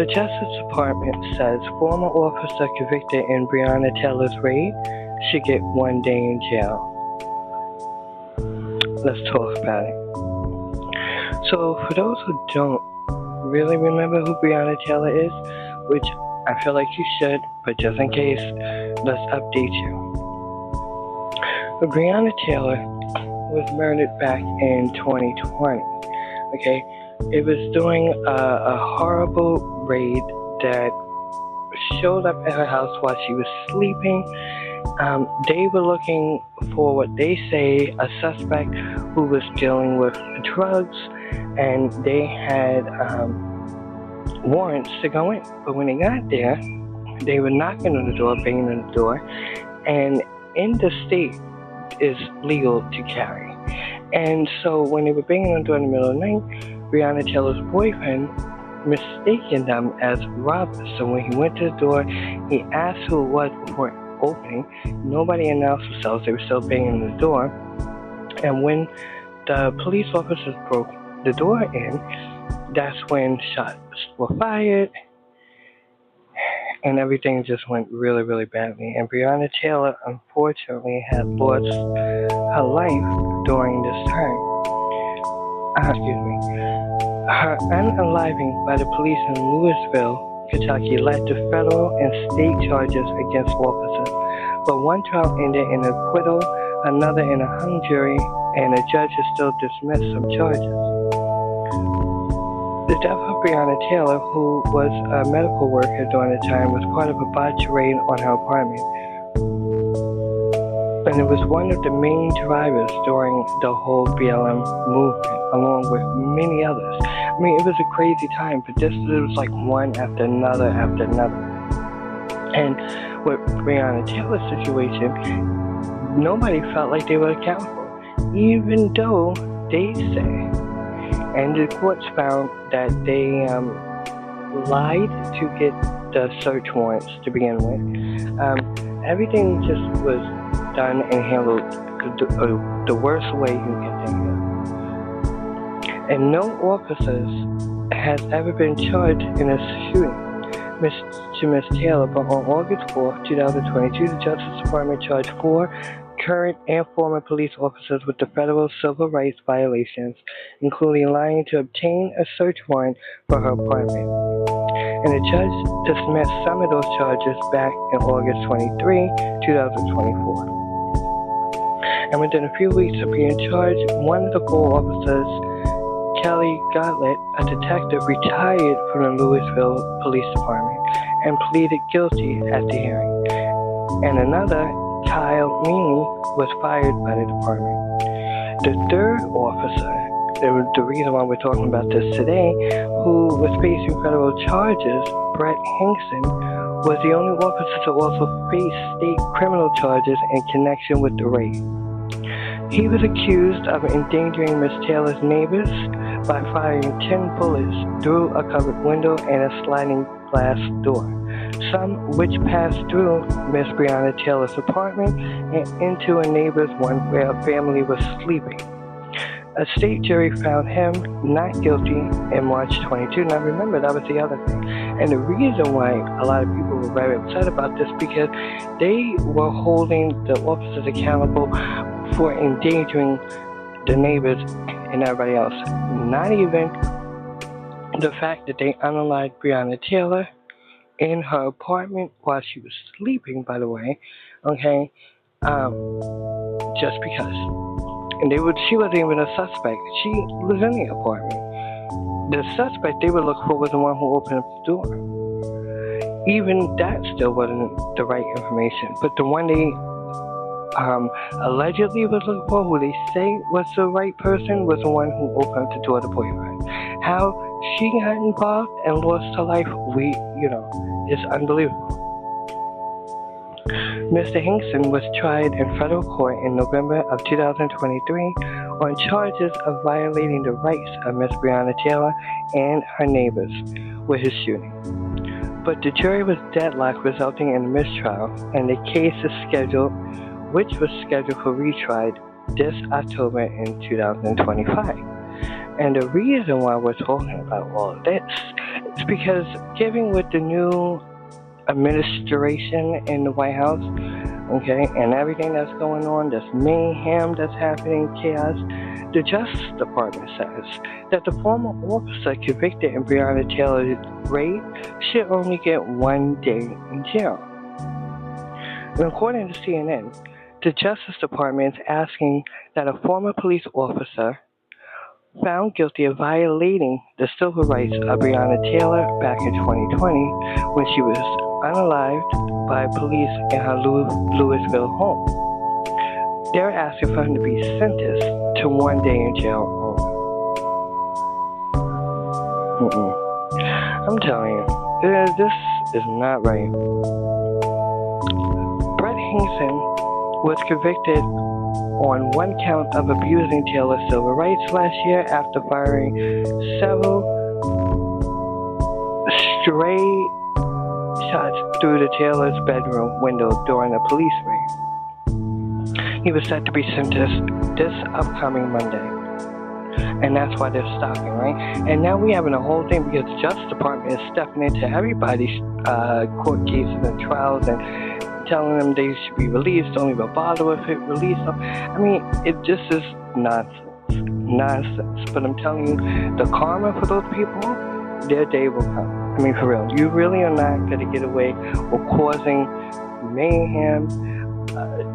the Justice Department says former officer convicted in Breonna Taylor's raid should get 1 day in jail. Let's talk about it. So, for those who don't really remember who Breonna Taylor is, which I feel like you should, but just in case, let's update you. Breonna Taylor was murdered back in 2020. Okay, it was during a horrible raid that showed up at her house while she was sleeping. They were looking for what they say a suspect who was dealing with drugs, and they had warrants to go in. But when they got there, they were knocking on the door, banging on the door, and in the state is legal to carry. And so when they were banging on the door in the middle of the night, Breonna Taylor's boyfriend mistaken them as robbers. So when he went to the door, he asked who it was before opening. Nobody announced themselves. They were still banging on the door. And when the police officers broke the door in, that's when shots were fired, and everything just went really, really badly. And Breonna Taylor, unfortunately, had lost her life during this time. Her unaliving by the police in Louisville, Kentucky, led to federal and state charges against officers. But one trial ended in acquittal, another in a hung jury, and a judge has still dismissed some charges. The death of Breonna Taylor, who was a medical worker during the time, was part of a botched raid on her apartment. And it was one of the main drivers during the whole BLM movement, along with many others. I mean, it was a crazy time, but this was like one after another after another. And with Breonna Taylor's situation, nobody felt like they were accountable, even though they say, and the courts found that they lied to get the search warrants to begin with. Everything just was done and handled the worst way you can think of. And no officers has ever been charged in a shooting to Miss Taylor, but on August 4, 2022, the Justice Department charged 4 current and former police officers with the federal civil rights violations, including lying to obtain a search warrant for her apartment. And the judge dismissed some of those charges back in August 23, 2024. And within a few weeks of being charged, one of the 4 officers, Kelly Gottlieb, a detective, retired from the Louisville Police Department and pleaded guilty at the hearing. And another, Kyle Meany, was fired by the department. The 3rd officer, the reason why we're talking about this today, who was facing federal charges, Brett Hinkson, was the only officer to also face state criminal charges in connection with the raid. He was accused of endangering Miss Taylor's neighbors by firing 10 bullets through a covered window and a sliding glass door, some which passed through Miss Breonna Taylor's apartment and into a neighbor's one where a family was sleeping. A state jury found him not guilty in March 22. Now remember, that was the other thing. And the reason why a lot of people were very upset about this, because they were holding the officers accountable for endangering the neighbors and everybody else. Not even the fact that they unalived Breonna Taylor in her apartment while she was sleeping, by the way, okay, just because. And she wasn't even a suspect. She was in the apartment. The suspect they would look for was the one who opened up the door. Even that still wasn't the right information. But the one they allegedly was looking for, who they say was the right person, was the one who opened up the door to the boyfriend. How she got involved and lost her life, it's unbelievable. Mr. Hinkson was tried in federal court in November of 2023 on charges of violating the rights of Miss Breonna Taylor and her neighbors with his shooting. But the jury was deadlocked, resulting in a mistrial, and the case is which was scheduled for retrial this October in 2025. And the reason why we're talking about all of this It's because given with the new administration in the White House, okay, and everything that's going on, this mayhem that's happening, chaos, the Justice Department says that the former officer convicted in Breonna Taylor's raid should only get 1 day in jail. And according to CNN, the Justice Department is asking that a former police officer found guilty of violating the civil rights of Breonna Taylor back in 2020 when she was unalived by police in her Louisville home. They're asking for him to be sentenced to 1 day in jail only. I'm telling you, this is not right. Brett Hinkson was convicted on 1 count of abusing Taylor's civil rights last year after firing several stray shots through the Taylor's bedroom window during a police raid. He was set to be sentenced this upcoming Monday. And that's why they're stopping, right? And now we're having a whole thing because the Justice Department is stepping into everybody's court cases and trials and telling them they should be released, don't even bother with it, release them. I mean, it just is nonsense. But I'm telling you, the karma for those people, their day will come. I mean, for real, you really are not going to get away with causing mayhem,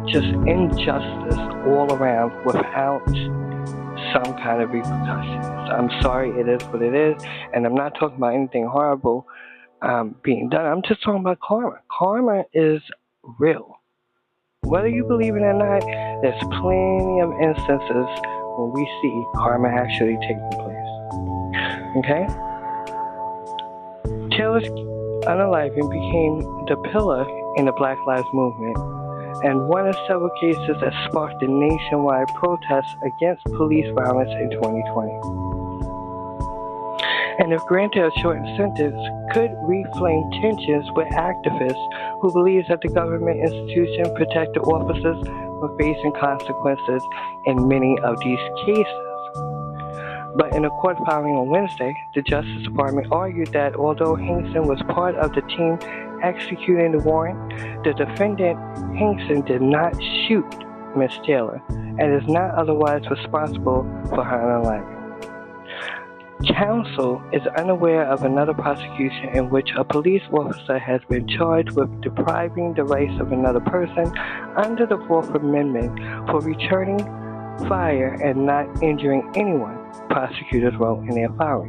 just injustice all around without some kind of repercussions. I'm sorry, it is what it is, and I'm not talking about anything horrible being done. I'm just talking about karma. Karma is real. Whether you believe it or not, there's plenty of instances when we see karma actually taking place. Okay? Taylor's unaliving became the pillar in the Black Lives Movement and one of several cases that sparked a nationwide protest against police violence in 2020. And if granted a shortened sentence, could reflame tensions with activists who believe that the government institution protect the officers from facing consequences in many of these cases. But in a court filing on Wednesday, the Justice Department argued that although Hinkson was part of the team executing the warrant, the defendant Hinkson did not shoot Ms. Taylor and is not otherwise responsible for her unaliving. Counsel is unaware of another prosecution in which a police officer has been charged with depriving the rights of another person under the Fourth Amendment for returning fire and not injuring anyone, prosecutors wrote in their filing.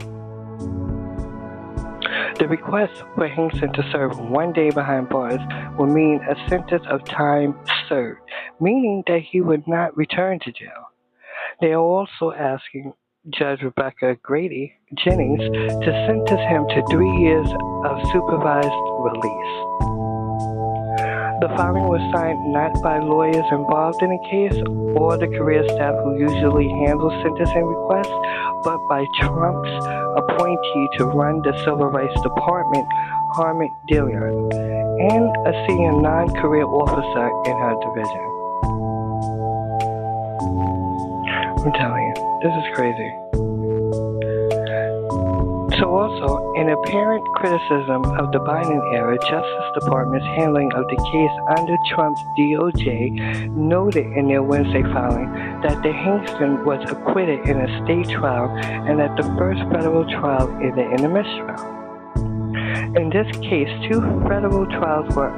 The request for Hinkson to serve 1 day behind bars would mean a sentence of time served, meaning that he would not return to jail. They are also asking Judge Rebecca Grady Jennings to sentence him to 3 years of supervised release. The filing was signed not by lawyers involved in the case or the career staff who usually handle sentencing requests, but by Trump's appointee to run the Civil Rights Department, Harmit Dillon, and a senior non-career officer in her division. I'm telling you, this is crazy. So also, in apparent criticism of the Biden-era Justice Department's handling of the case under Trump's DOJ, noted in their Wednesday filing that the Hinkson was acquitted in a state trial and that the first federal trial ended in a mistrial. In this case, 2 federal trials were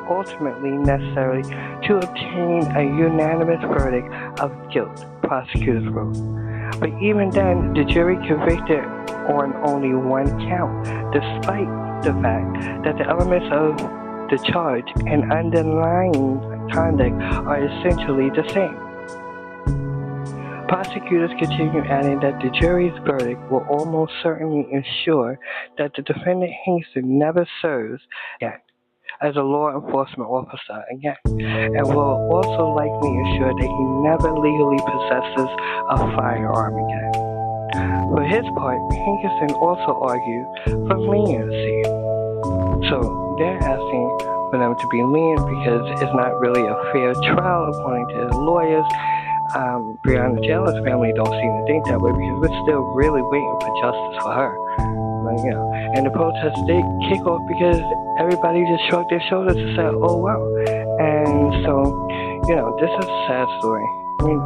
ultimately necessary to obtain a unanimous verdict of guilt, prosecutors wrote. But even then, the jury convicted on only 1 count, despite the fact that the elements of the charge and underlying conduct are essentially the same. Prosecutors continue adding that the jury's verdict will almost certainly ensure that the defendant Hinkson never serves again as a law enforcement officer again, and will also likely ensure that he never legally possesses a firearm again. For his part, Hinkson also argued for leniency. So they're asking for them to be lenient because it's not really a fair trial according to the lawyers. Breonna Taylor's family don't seem to think that way because we're still really waiting for justice for her. whatever, And the protests did kick off because everybody just shrugged their shoulders and said, oh, wow. And so, this is a sad story. I mean,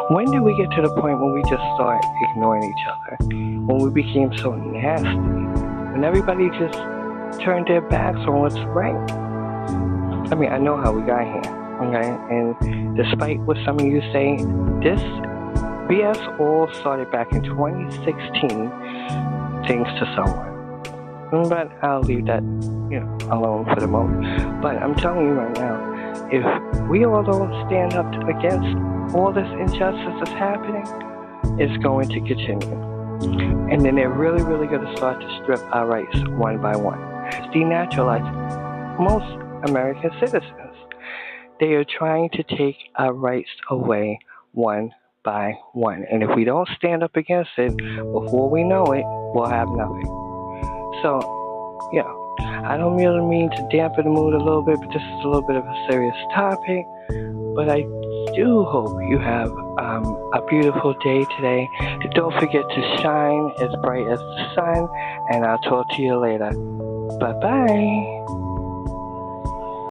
when did we get to the point when we just started ignoring each other? When we became so nasty? When everybody just turned their backs on what's right? I mean, I know how we got here, okay? And despite what some of you say, this BS all started back in 2016, thanks to someone. But I'll leave that, alone for the moment. But I'm telling you right now, if we all don't stand up against all this injustice that's happening, it's going to continue. And then they're really, really going to start to strip our rights one by one. Denaturalize most American citizens. They are trying to take our rights away one by one. And if we don't stand up against it, before we know it, we'll have nothing. So, I don't really mean to dampen the mood a little bit, but this is a little bit of a serious topic. But I do hope you have a beautiful day today. Don't forget to shine as bright as the sun, and I'll talk to you later. Bye-bye.